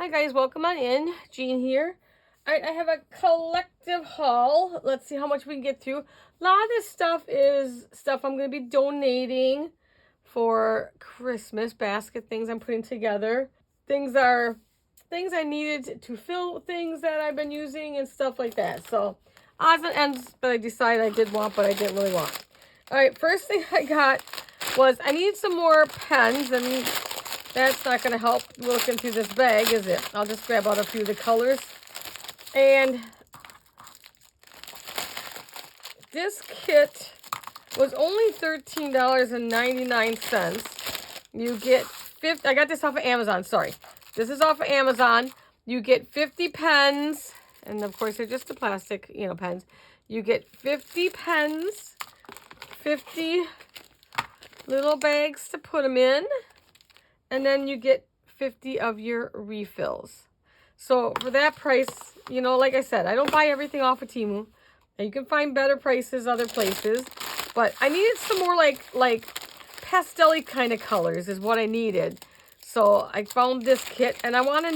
Hi guys, welcome on in. Jean here. Alright, I have a collective haul. Let's see how much we can get through. A lot of this stuff is stuff I'm going to be donating for Christmas basket things I'm putting together. Things are things I needed to fill things that I've been using and stuff like that. So odds and ends that I decided I did want, but I didn't really want. Alright, first thing I got was I needed some more pens, and that's not going to help looking through this bag, is it? I'll just grab out a few of the colors. And this kit was only $13.99. You get 50, I got this off of Amazon, sorry. This is off of Amazon. You get 50 pens, and of course they're just the plastic, pens. You get 50 pens, 50 little bags to put them in. And then you get 50 of your refills. So for that price, like I said, I don't buy everything off of Temu. You can find better prices other places. But I needed some more like pastel-y kind of colors is what I needed. So I found this kit, and I want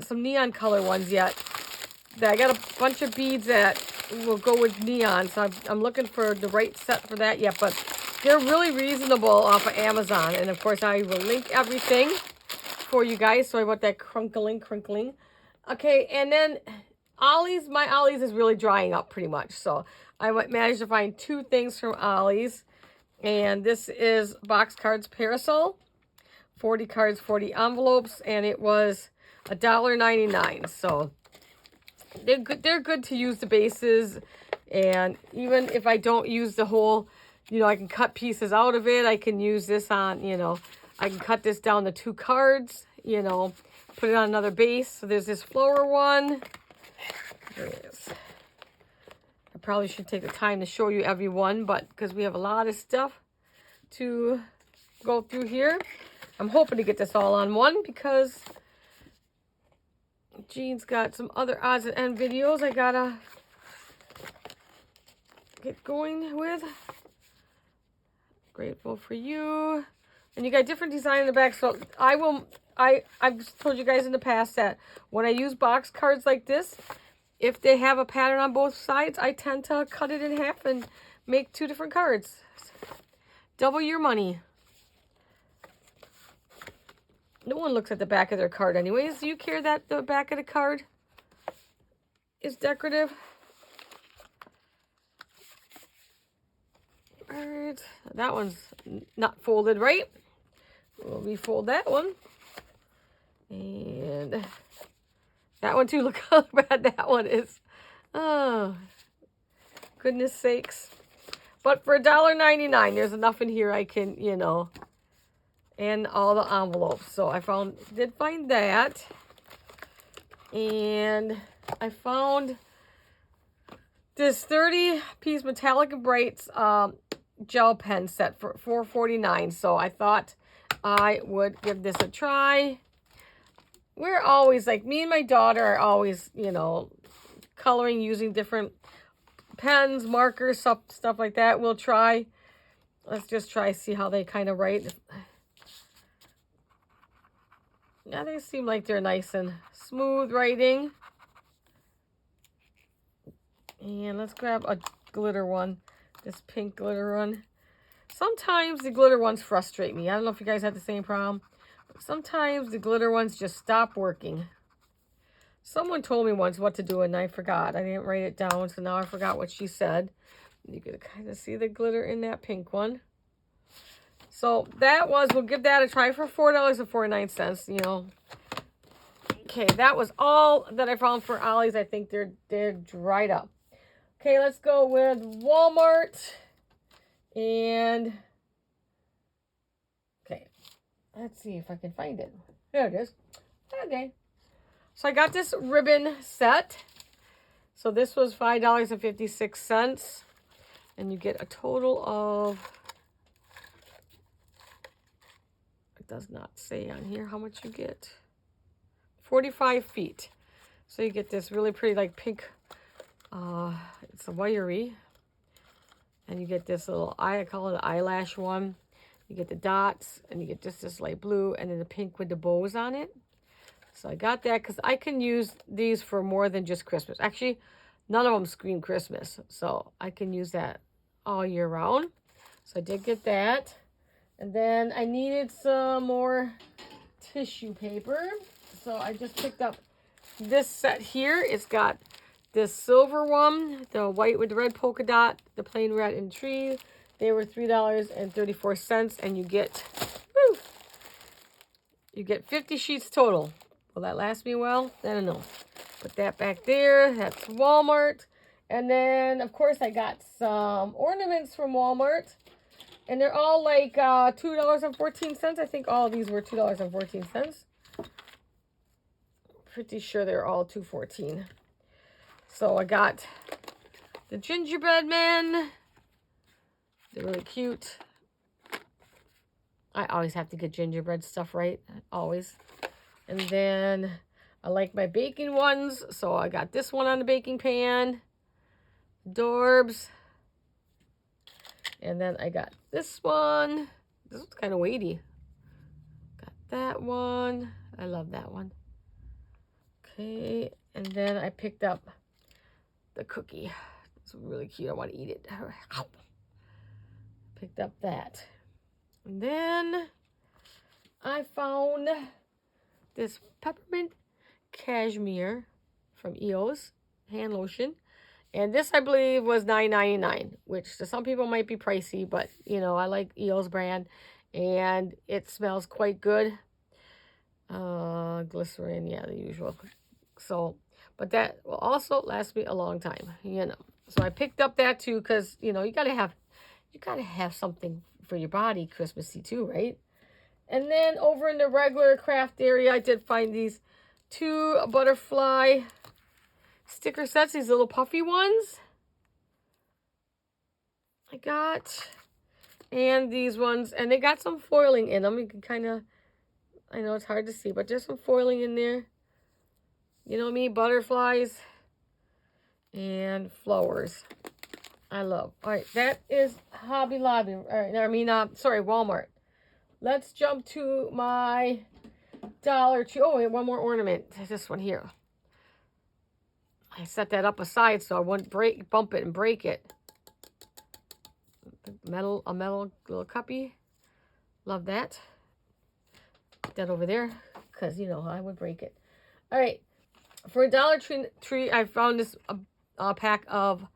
some neon color ones yet. I got a bunch of beads that will go with neon. So I'm looking for the right set for that yet. But they're really reasonable off of Amazon. And of course, I will link everything for you guys. Sorry about that crinkling. Okay, and then Ollie's. My Ollie's is really drying up pretty much. So I managed to find two things from Ollie's. And this is Box Cards Parasol. 40 cards, 40 envelopes. And it was $1.99. So they're good to use the bases. And even if I don't use the whole... I can cut pieces out of it. I can use this on, I can cut this down to 2 cards, put it on another base. So there's this flower one. There it is. I probably should take the time to show you every one, but because we have a lot of stuff to go through here. I'm hoping to get this all on one because Jean's got some other odds and end videos I gotta get going with. Grateful for you. And you got different design in the back. So I've told you guys in the past that when I use box cards like this, if they have a pattern on both sides, I tend to cut it in half and make 2 different cards. Double your money. No one looks at the back of their card anyways. Do you care that the back of the card is decorative? Alright, that one's not folded right. We'll refold that one. And that one too, look how bad that one is. Oh, goodness sakes. But for $1.99, there's enough in here I can, and all the envelopes. So I did find that. And I found this 30-piece Metallic and Brights gel pen set for $4.49. So I thought I would give this a try. We're always me and my daughter are always, coloring using different pens, markers, stuff like that. We'll try. Let's just try see how they kind of write. Yeah, they seem like they're nice and smooth writing. And let's grab a glitter one. This pink glitter one. Sometimes the glitter ones frustrate me. I don't know if you guys have the same problem. But sometimes the glitter ones just stop working. Someone told me once what to do and I forgot. I didn't write it down, so now I forgot what she said. You can kind of see the glitter in that pink one. So we'll give that a try for $4.49, Okay, that was all that I found for Ollie's. I think they're dried up. Okay, let's go with Walmart. And, okay, let's see if I can find it. There it is. Okay. So I got this ribbon set. So this was $5.56. And you get a total of, it does not say on here how much you get. 45 feet. So you get this really pretty pink, it's a wiry. And you get this little, I call it an eyelash one. You get the dots, and you get just this light blue, and then the pink with the bows on it. So I got that because I can use these for more than just Christmas. Actually, none of them scream Christmas. So I can use that all year round. So I did get that. And then I needed some more tissue paper. So I just picked up this set here. It's got this silver one, the white with the red polka dot, the plain red and tree. They were $3.34, and you get, woo, you get 50 sheets total. Will that last me well? I don't know. Put that back there. That's Walmart. And then, of course, I got some ornaments from Walmart. And they're all like $2.14. I think all of these were $2.14. Pretty sure they're all $2.14. So I got the gingerbread men. They're really cute. I always have to get gingerbread stuff, right? Always. And then I like my baking ones. So I got this one on the baking pan. Dorbs. And then I got this one. This one's kind of weighty. Got that one. I love that one. Okay. And then I picked up the cookie. It's really cute. I want to eat it. Picked up that. And then I found this peppermint cashmere from EOS hand lotion. And this, I believe, was $9.99, which to some people might be pricey, but, you know, I like EOS brand, and it smells quite good. Glycerin, yeah, the usual. So, but that will also last me a long time, you know. So I picked up that too, because, you know, you gotta have something for your body Christmassy too, right? And then over in the regular craft area, I did find these 2 butterfly sticker sets, these little puffy ones I got. And these ones, and they got some foiling in them. You can kind of, I know it's hard to see, but there's some foiling in there. You know me, butterflies and flowers. I love. All right, that is Hobby Lobby. All right, sorry, Walmart. Let's jump to my Dollar Tree. Oh, wait, one more ornament. This one here. I set that up aside so I wouldn't bump it and break it. A metal little cuppy. Love that. Put that over there because, you know, I would break it. All right. For a Dollar Tree, I found this pack of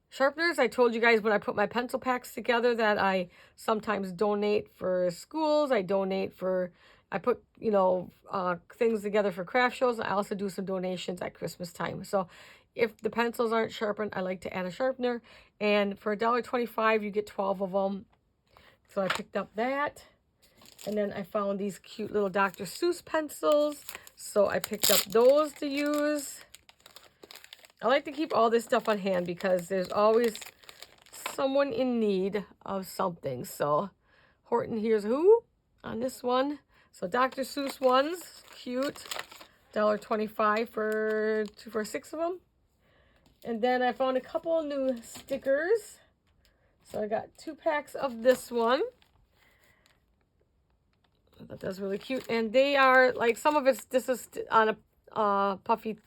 sharpeners. I told you guys when I put my pencil packs together that I sometimes donate for schools. I put, you know, things together for craft shows. I also do some donations at Christmas time. So if the pencils aren't sharpened, I like to add a sharpener. And for $1.25, you get 12 of them. So I picked up that. And then I found these cute little Dr. Seuss pencils. So I picked up those to use. I like to keep all this stuff on hand because there's always someone in need of something. So Horton Hears Who on this one. So Dr. Seuss ones, cute. $1.25 for 6 of them. And then I found a couple new stickers. So I got 2 packs of this one. I thought that was really cute. And they are like, this is on a puffy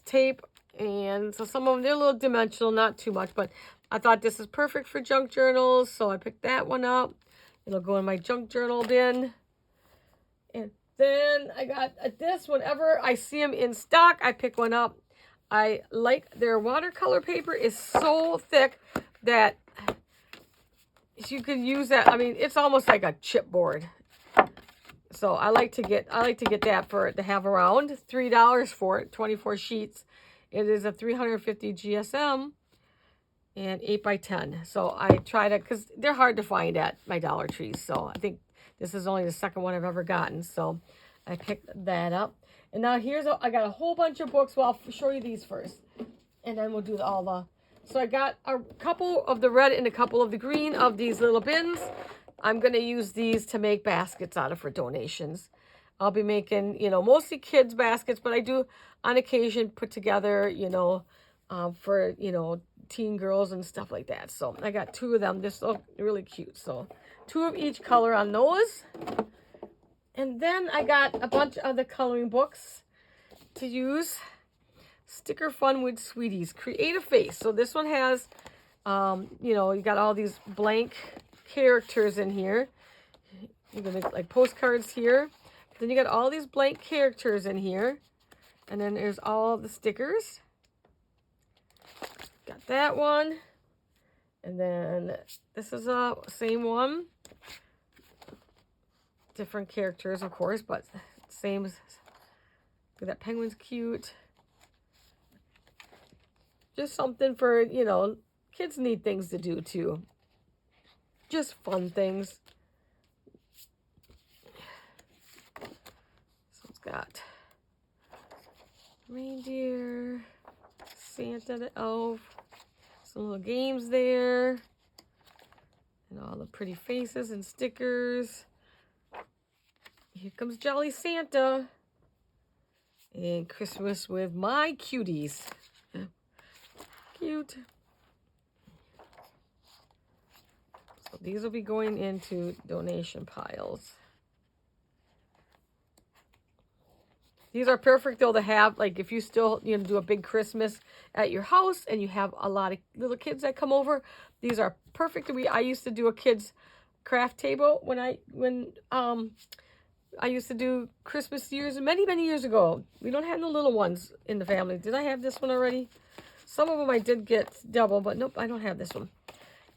tape. And so some of them, they're a little dimensional, not too much. But I thought this is perfect for junk journals. So I picked that one up. It'll go in my junk journal bin. And then I got this. Whenever I see them in stock, I pick one up. I like their watercolor paper is so thick that you could use that. I mean, it's almost like a chipboard. So I like to get that to have around. $3 for it, 24 sheets. It is a 350 GSM and 8x10. So I try to, because they're hard to find at my Dollar Tree. So I think this is only the second one I've ever gotten. So I picked that up. And now I got a whole bunch of books. Well, I'll show you these first. And then we'll do all the. So I got a couple of the red and a couple of the green of these little bins. I'm going to use these to make baskets out of for donations. I'll be making, you know, mostly kids baskets, but I do on occasion put together, you know, for, you know, teen girls and stuff like that. So I got 2 of them. This look really cute. So 2 of each color on those. And then I got a bunch of the coloring books to use. Sticker Fun with Sweeties. Create a face. So this one has, you know, you got all these blank characters in here. You're going to make like postcards here. Then you got all these blank characters in here. And then there's all the stickers. Got that one. And then this is a same one. Different characters, of course, but same. Look at that penguin's cute. Just something for, you know, kids need things to do too. Just fun things. So it's got reindeer, Santa the elf, some little games there, and all the pretty faces and stickers. Here comes Jolly Santa and Christmas with my cuties. Cute. So these will be going into donation piles. These are perfect though to have, like if you still, you know, do a big Christmas at your house and you have a lot of little kids that come over. These are perfect. I used to do a kids craft table when I used to do Christmas years, many years ago. We don't have no little ones in the family. Did I have this one already? Some of them I did get double, but nope, I don't have this one.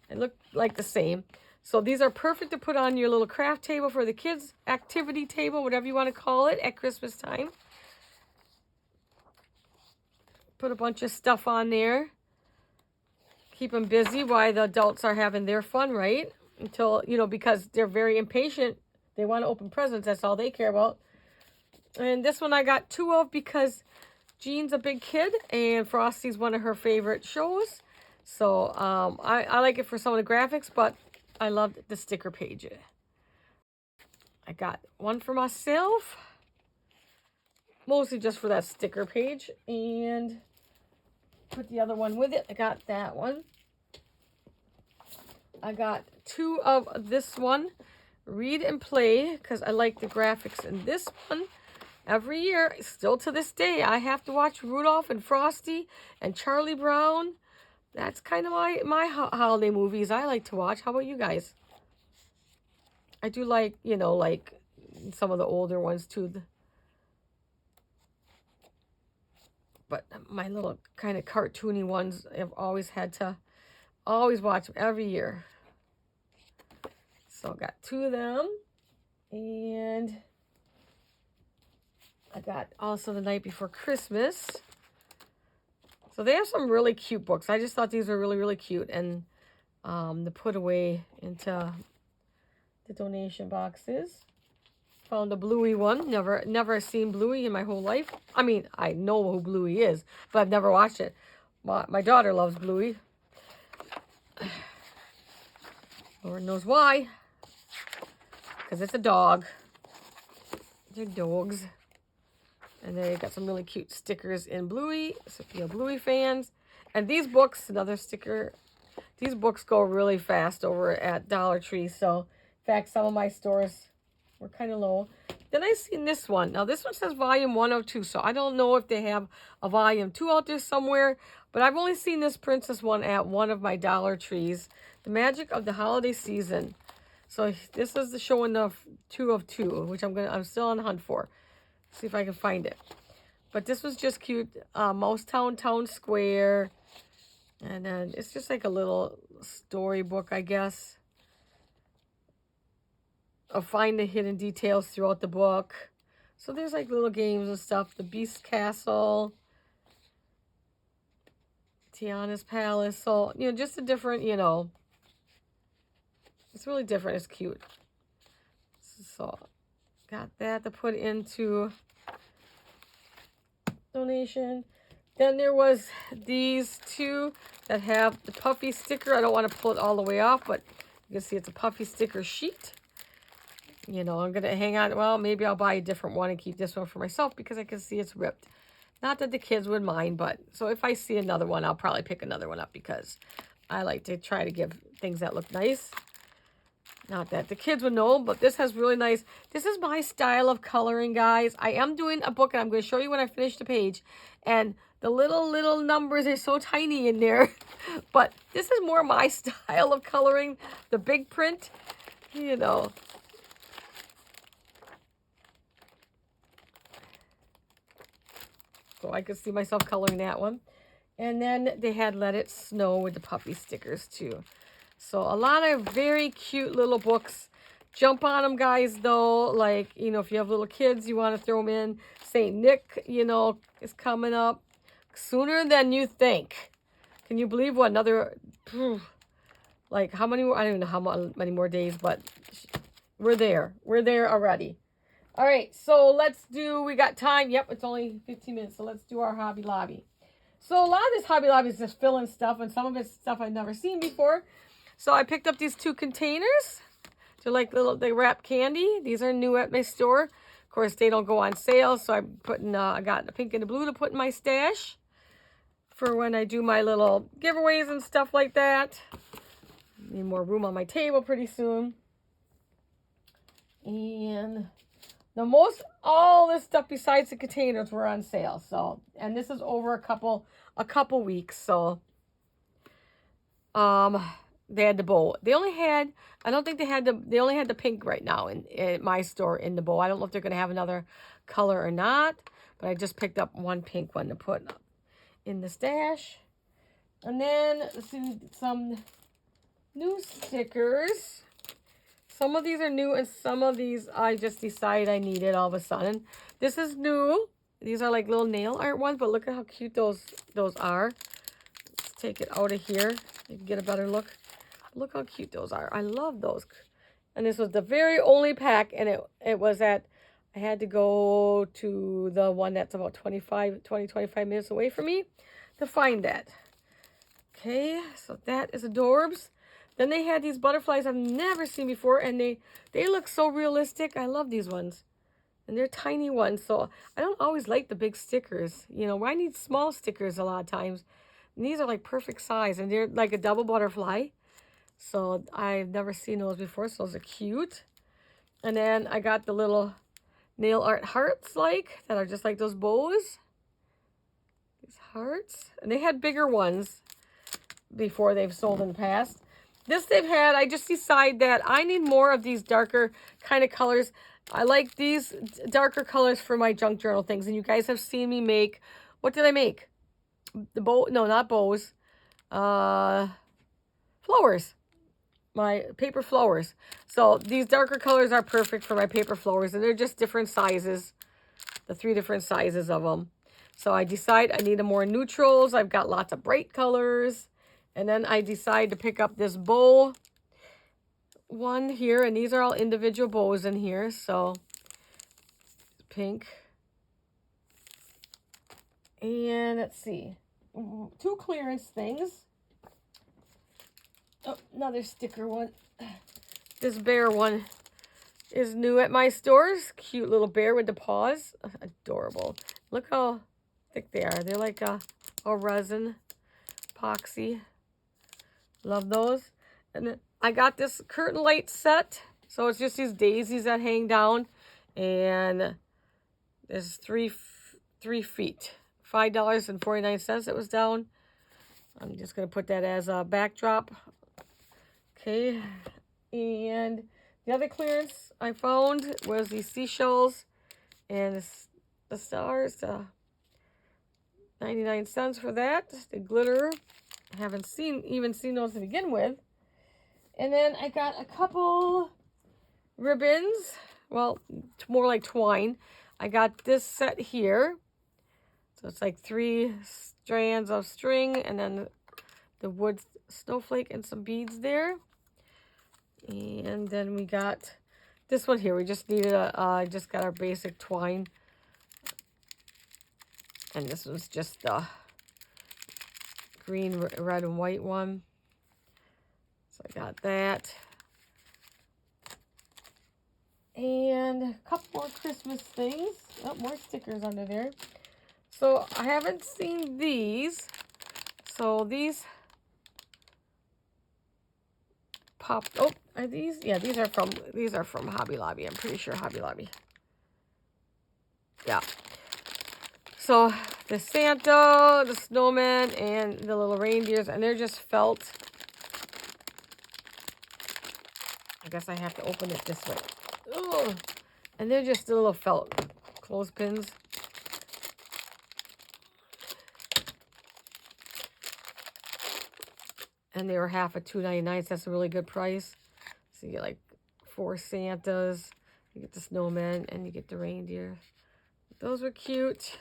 They look like the same. So these are perfect to put on your little craft table for the kids, activity table, whatever you want to call it, at Christmas time. Put a bunch of stuff on there. Keep them busy while the adults are having their fun, right? Until, you know, because they're very impatient. They want to open presents. That's all they care about. And this one I got 2 of because Jean's a big kid and Frosty's one of her favorite shows. So I like it for some of the graphics, but I loved the sticker page. I got one for myself, mostly just for that sticker page, and put the other one with it. I got that one. I got 2 of this one, Read and Play, because I like the graphics in this one. Every year, still to this day, I have to watch Rudolph and Frosty and Charlie Brown. That's kind of my holiday movies I like to watch. How about you guys? I do like, you know, like some of the older ones too. But my little kind of cartoony ones, I've always had to watch them every year. So I got 2 of them. And I got also The Night Before Christmas. So they have some really cute books. I just thought these were really cute. And to put away into the donation boxes. Found a Bluey one. Never seen Bluey in my whole life. I mean, I know who Bluey is, but I've never watched it. My daughter loves Bluey. Lord knows why. Because it's a dog. They're dogs. And they got some really cute stickers in Bluey. So if you're Bluey fans. And these books, another sticker. These books go really fast over at Dollar Tree. So, in fact, some of my stores were kind of low. Then I seen this one. Now, this one says volume 102. So, I don't know if they have a volume 2 out there somewhere. But I've only seen this princess one at one of my Dollar Trees. The Magic of the Holiday Season. So, this is the showing of 2 of 2, which I'm still on the hunt for. See if I can find it. But this was just cute. Mouse Town Town Square. And then it's just like a little storybook, I guess, of find the hidden details throughout the book. So there's like little games and stuff. The Beast Castle. Tiana's Palace. So, you know, just a different, you know. It's really different. It's cute. So, got that to put into donation. Then there was these 2 that have the puffy sticker. I don't want to pull it all the way off, but you can see it's a puffy sticker sheet. You know, I'm going to hang on. Well, maybe I'll buy a different one and keep this one for myself because I can see it's ripped. Not that the kids would mind, but so if I see another one, I'll probably pick another one up because I like to try to give things that look nice. Not that the kids would know, but this has really nice, this is my style of coloring, guys. I am doing a book, and I'm going to show you when I finish the page. And the little numbers are so tiny in there. But this is more my style of coloring, the big print, you know. So I could see myself coloring that one. And then they had Let It Snow with the puppy stickers too. So a lot of very cute little books. Jump on them, guys, though. Like, you know, if you have little kids, you want to throw them in. St. Nick, you know, is coming up sooner than you think. Can you believe what another, like how many more, I don't even know how many more days, but we're there. We're there already. All right, so let's do, we got time. Yep, it's only 15 minutes, so let's do our Hobby Lobby. So a lot of this Hobby Lobby is just filling stuff, and some of it's stuff I've never seen before. So I picked up these 2 containers. They're like little, they wrap candy. These are new at my store. Of course, they don't go on sale, so I'm putting, I got the pink and the blue to put in my stash for when I do my little giveaways and stuff like that. Need more room on my table pretty soon. And all this stuff besides the containers were on sale. So, and this is over a couple weeks. So, they had the bow. They only had, I don't think they only had the pink right now in my store in the bow. I don't know if they're going to have another color or not, but I just picked up one pink one to put in the stash. And then let's see, some new stickers. Some of these are new, and some of these I just decided I needed all of a sudden. This is new. These are like little nail art ones, but look at how cute those are. Let's take it out of here. You can get a better look. Look how cute those are. I love those. And this was the very only pack, and it was at, I had to go to the one that's about 25 minutes away from me to find that. Okay, so that is adorbs. Then they had these butterflies I've never seen before, and they look so realistic. I love these ones. And they're tiny ones, so I don't always like the big stickers. You know, I need small stickers a lot of times. And these are like perfect size, and they're like a double butterfly. So I've never seen those before, so those are cute. And then I got the little nail art hearts like, that are just like those bows. These hearts. And they had bigger ones before they've sold in the past. This they've had, I just decided that I need more of these darker kind of colors. I like these darker colors for my junk journal things. And you guys have seen me make, what did I make? The bow, no, not bows. Flowers. My paper flowers. So these darker colors are perfect for my paper flowers. And they're just different sizes. The 3 different sizes of them. So I decide I need a more neutrals. I've got lots of bright colors. And then I decide to pick up this bow one here. And these are all individual bows in here. So pink. And let's see. 2 clearance things. Oh, another sticker one. This bear one is new at my stores. Cute little bear with the paws. Adorable. Look how thick they are. They're like a resin epoxy. Love those. And then I got this curtain light set. So it's just these daisies that hang down. And there's 3 feet. $5.49 it was down. I'm just going to put that as a backdrop. Okay. And the other clearance I found was these seashells. And the stars. 99 cents for that. The glitter. I haven't even seen those to begin with. And then I got a couple ribbons. Well, more like twine. I got this set here. So it's like 3 strands of string, and then the wood snowflake and some beads there. And then we got this one here. We just needed just got our basic twine. And this was just the green, red, and white one. So I got that. And a couple more Christmas things. Oh, more stickers under there. So I haven't seen these. So these popped. Oh, are these? Yeah, these are from Hobby Lobby. I'm pretty sure Hobby Lobby. Yeah. So the Santa, the snowman, and the little reindeers, and they're just felt. I guess I have to open it this way. Ugh. And they're just the little felt clothespins. And they were half at $2.99, so that's a really good price. So you get like 4 Santas, you get the snowman, and you get the reindeer. Those were cute.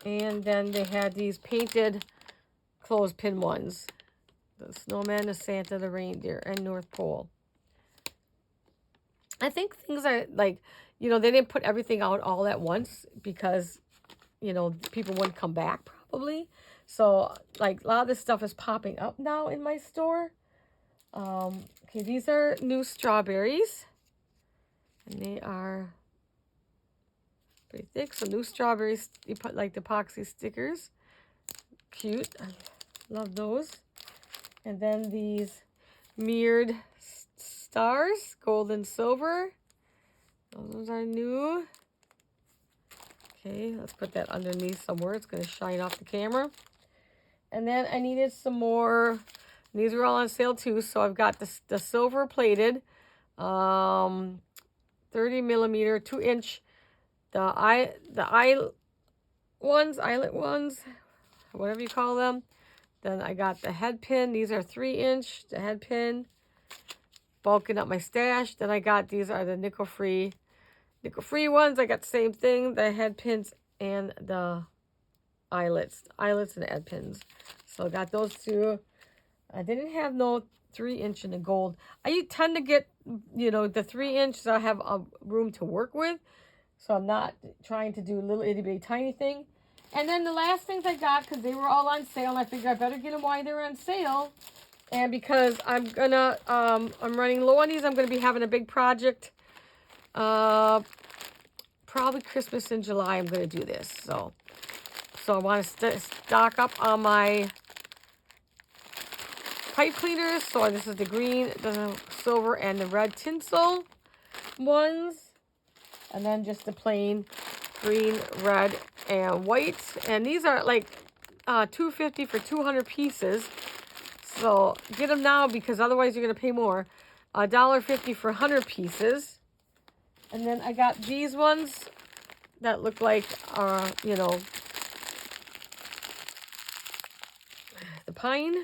And then they had these painted clothespin ones. The snowman, the Santa, the reindeer, and North Pole. I think things are like, you know, they didn't put everything out all at once because, you know, people wouldn't come back probably. So, like, a lot of this stuff is popping up now in my store. Okay, these are new strawberries. And they are pretty thick. So, new strawberries, you put, like, the epoxy stickers. Cute. I love those. And then these mirrored stars, gold and silver. Those are new. Okay, let's put that underneath somewhere. It's going to shine off the camera. And then I needed some more. These were all on sale too. So I've got the silver plated, 30 millimeter, 2-inch, the eyelet ones, whatever you call them. Then I got the head pin. These are 3-inch, the head pin, bulking up my stash. Then I got, these are the nickel-free ones. I got the same thing, the head pins and the eyelets and head pins. So I got those two. I didn't have no 3-inch in the gold. I tend to get, you know, the 3-inch, so I have room to work with. So I'm not trying to do a little itty bitty tiny thing. And then the last things I got, because they were all on sale, and I figured I better get them while they were on sale. And because I'm gonna, I'm running low on these, I'm gonna be having a big project. Probably Christmas in July, I'm gonna do this. So I want to stock up on my pipe cleaners. So this is the green, the silver, and the red tinsel ones. And then just the plain green, red, and white. And these are like $2.50 for 200 pieces. So get them now because otherwise you're going to pay more. $1.50 for 100 pieces. And then I got these ones that look like, you know, the pine.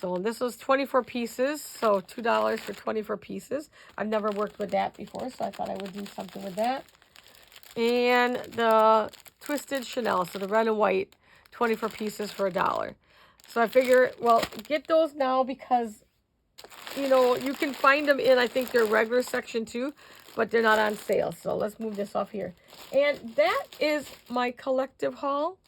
So this was 24 pieces, so $2 for 24 pieces. I've never worked with that before, so I thought I would do something with that. And the Twisted Chanel, so the red and white, 24 pieces for $1. So I figure, well, get those now because, you know, you can find them in, I think, their regular section too, but they're not on sale. So let's move this off here. And that is my collective haul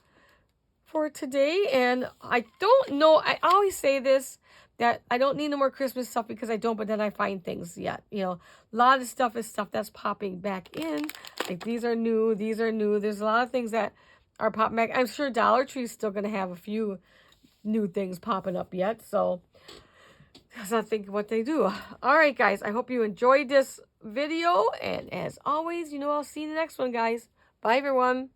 for today. And I don't know, I always say this, that I don't need no more Christmas stuff because I don't, but then I find things yet. You know, a lot of stuff is stuff that's popping back in. Like these are new, these are new. There's a lot of things that are popping back. I'm sure Dollar Tree is still going to have a few new things popping up yet. So because I think what they do. All right, guys, I hope you enjoyed this video. And as always, you know, I'll see you in the next one, guys. Bye, everyone.